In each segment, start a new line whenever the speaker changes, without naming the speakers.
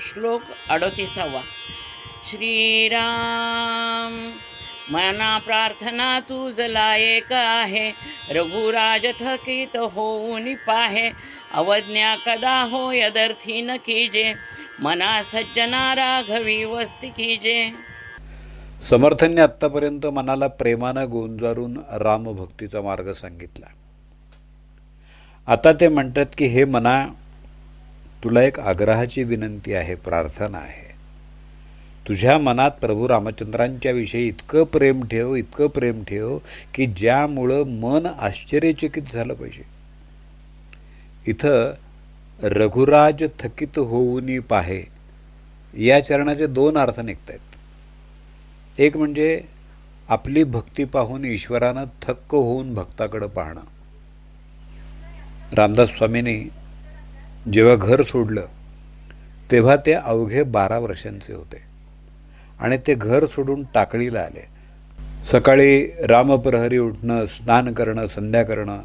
श्लोक 38. श्रीराम मना प्रार्थना तुझला एक आहे, रघुराज थकीत होऊन पाहे, अवज्ञा कदा हो यदर्थी न कीजे, मना सज्जना राघवी वस्ती कीजे.
समर्थांनी आत्तापर्यंत मनाला प्रेमानं गोंजारून रामभक्तीचा मार्ग सांगितला. आता ते म्हणतात की हे मना, तुला एक आग्रहाची विनंती आहे, प्रार्थना आहे. तुझ्या मनात प्रभू रामचंद्रांच्या विषयी इतकं प्रेम ठेव की ज्यामुळं मन आश्चर्यचकित झालं पाहिजे. इथं रघुराज थकित होऊनी पाहे या चरणाचे दोन अर्थ निघत आहेत. एक म्हणजे आपली भक्ती पाहून ईश्वरानं थक्क होऊन भक्ताकडं पाहणं. रामदास स्वामींनी जेव्हा घर सोडलं तेव्हा ते अवघे 12 वर्षांचे होते आणि ते घर सोडून टाकळीला आले. सकाळी रामप्रहरी उठणं, स्नान करणं, संध्या करणं,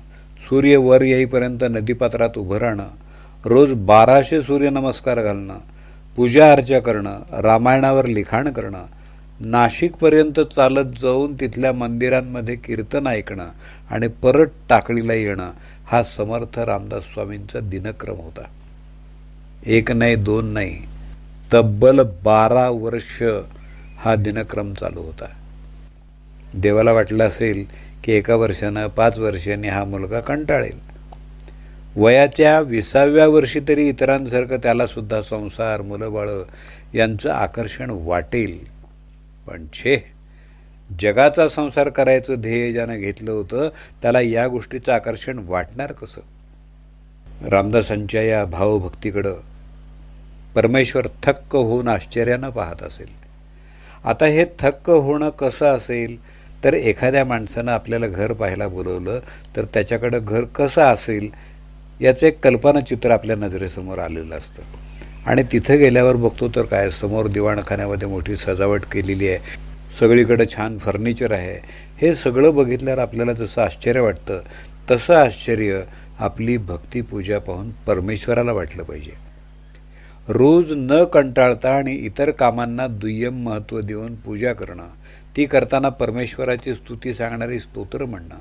सूर्य वर येईपर्यंत नदीपात्रात उभं राहणं, रोज 1200 सूर्यनमस्कार घालणं, पूजा अर्चा करणं, रामायणावर लिखाण करणं, नाशिकपर्यंत चालत जाऊन तिथल्या मंदिरांमध्ये कीर्तन ऐकणं आणि परत टाकळीला येणं, हा समर्थ रामदास स्वामींचा दिनक्रम होता. एक नाही, दोन नाही, तब्बल 12 वर्ष हा दिनक्रम चालू होता. देवाला वाटलं असेल की 1 वर्षानं 5 वर्षांनी हा मुलगा कंटाळेल. वयाच्या 20व्या वर्षी तरी इतरांसारखं त्याला सुद्धा संसार, मुलंबाळं यांचं आकर्षण वाटेल. पण जगाचा संसार करायचं ध्येय ज्यानं घेतलं होतं त्याला या गोष्टीचं आकर्षण वाटणार कसं? रामदासांच्या या भावभक्तीकडं परमेश्वर थक्क होऊन आश्चर्यानं पाहत असेल. आता हे थक्क होणं कसं असेल तर एखाद्या माणसानं आपल्याला घर पाहायला बोलवलं तर त्याच्याकडं घर कसं असेल याचं एक कल्पनाचित्र आपल्या नजरेसमोर आलेलं असतं. आणि तिथं गेल्यावर बघतो तर काय, समोर दिवाणखान्यामध्ये मोठी सजावट केलेली आहे, सगळीकडे छान फर्निचर आहे. हे सगळं बघितल्यावर आपल्याला जसं आश्चर्य वाटतं तसं आश्चर्य आपली भक्तिपूजा पाहून परमेश्वराला वाटलं पाहिजे. रोज न कंटाळता आणि इतर कामांना दुय्यम महत्त्व देऊन पूजा करणं, ती करताना परमेश्वराची स्तुती सांगणारी स्तोत्र म्हणणं,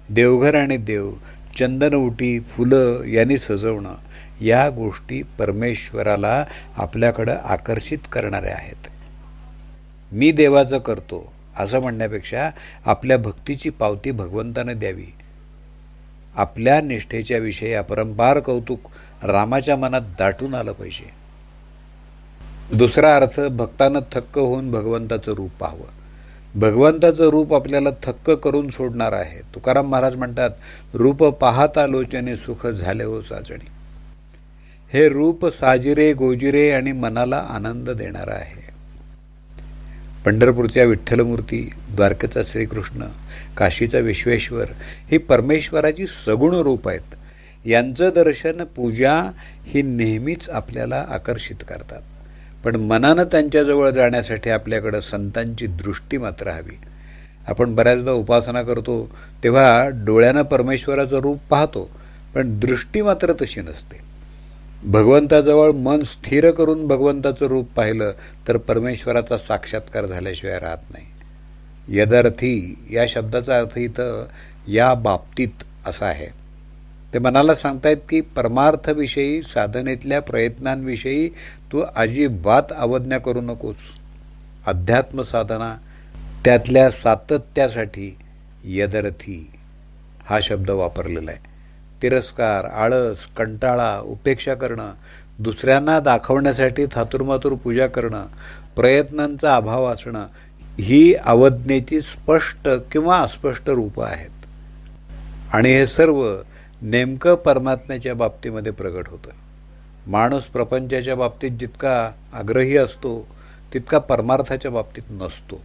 देवघर आणि देव, चंदनउटी, फुलं यांनी सजवणं, या गोष्टी परमेश्वराला आपल्याकडं आकर्षित करणाऱ्या आहेत. मी देवाचं करतो असं म्हणण्यापेक्षा आपल्या भक्तीची पावती भगवंतानं द्यावी. आपल्या निष्ठेच्या विषयी अपरंपार कौतुक रामाच्या मनात दाटून आलं पाहिजे. दुसरा अर्थ, भक्तानं थक्क होऊन भगवंताचं रूप पाहावं. भगवंताचं रूप आपल्याला थक्क करून सोडणार आहे. तुकाराम महाराज म्हणतात, रूप पाहता लोचने सुख झाले हो साजणी. हे रूप साजिरे गोजिरे आणि मनाला आनंद देणारा आहे. पंढरपूरच्या विठ्ठलमूर्ती, द्वारकेचा श्रीकृष्ण, काशीचा विश्वेश्वर ही परमेश्वराची सगुण रूप आहेत. यांचं दर्शन, पूजा ही नेहमीच आपल्याला आकर्षित करतात. पण मनानं त्यांच्याजवळ जाण्यासाठी आपल्याकडं संतांची दृष्टी मात्र हवी. आपण बऱ्याचदा उपासना करतो तेव्हा डोळ्यानं परमेश्वराचं रूप पाहतो, पण दृष्टी मात्र तशी नसते. भगवंताजवळ मन स्थिर करून भगवंताचं रूप पाहिलं तर परमेश्वराचा साक्षात्कार झाल्याशिवाय राहत नाही. यदर्थी या शब्दाचा अर्थ इथं या बाबतीत असा आहे. ते मनाला सांगतायत की परमार्थविषयी, साधनेतल्या प्रयत्नांविषयी तू अजिबात अवज्ञा करू नकोस. अध्यात्म साधना त्यातल्या सातत्यासाठी यदर्थी हा शब्द वापरलेला आहे. तिरस्कार, आळस, कंटाळा, उपेक्षा करणं, दुसऱ्यांना दाखवण्यासाठी थातुरमातुर पूजा करणं, प्रयत्नांचा अभाव असणं, ही अवज्ञेची स्पष्ट किंवा अस्पष्ट रूपं आहेत. आणि हे सर्व नेमकं परमात्म्याच्या बाबतीमध्ये प्रगट होतं. माणूस प्रपंचाच्या बाबतीत जितका आग्रही असतो तितका परमार्थाच्या बाबतीत नसतो.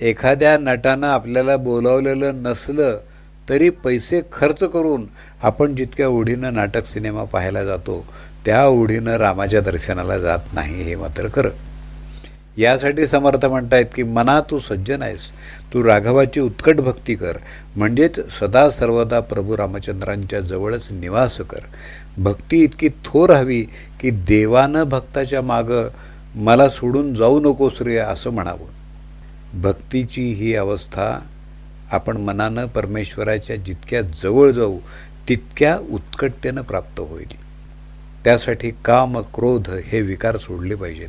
एखाद्या नटानं आपल्याला बोलावलेलं नसलं तरी पैसे खर्च करून आपण जितक्या ओढीनं नाटक, सिनेमा पाहायला जातो त्या ओढीनं रामाच्या दर्शनाला जात नाही, हे मात्र खरं. यासाठी समर्थ म्हणतायत की मना तू सज्जन आहेस, तू राघवाची उत्कट भक्ती कर, म्हणजेच सदा सर्वदा प्रभू रामचंद्रांच्या जवळच निवास कर. भक्ती इतकी थोर हवी की देवानं भक्ताच्या मागं मला सोडून जाऊ नकोस रे असं म्हणावं. भक्तीची ही अवस्था आपण मनानं परमेश्वराच्या जितक्या जवळ जाऊ तितक्या उत्कटतेनं प्राप्त होईल. त्यासाठी काम क्रोध हे विकार सोडले पाहिजेत.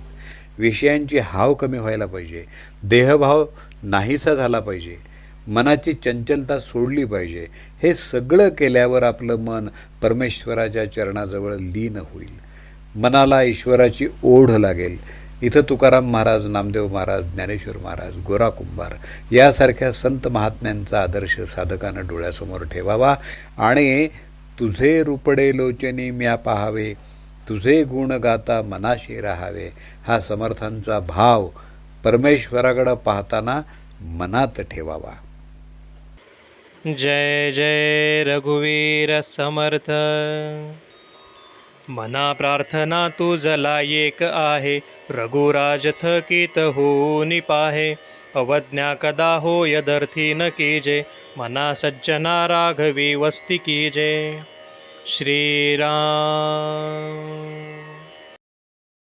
विषयांची हाव कमी व्हायला पाहिजे. देहभाव नाहीसा झाला पाहिजे. मनाची चंचलता सोडली पाहिजे. हे सगळं केल्यावर आपलं मन परमेश्वराच्या चरणाजवळ लीन होईल. मनाला ईश्वराची ओढ लागेल. इथं तुकाराम महाराज, नामदेव महाराज, ज्ञानेश्वर महाराज, गोरा कुंभार यासारख्या संत महात्म्यांचा आदर्श साधकानं डोळ्यासमोर ठेवावा आणि तुझे रूपडे लोचनी म्या पाहावे, तुझे गुण गाता मनाशी राहावे हा समर्थांचा भाव परमेश्वराकडं पाहताना मनात ठेवावा.
जय जय रघुवीर समर्थ. मना प्रार्थना तुझला एक आहे, रघुराज थकीत होऊनी पाहे. अवज्ञा कदा होय दर्थी न कीजे, मना सज्जना राघवी वस्ती कीजे. श्रीराम.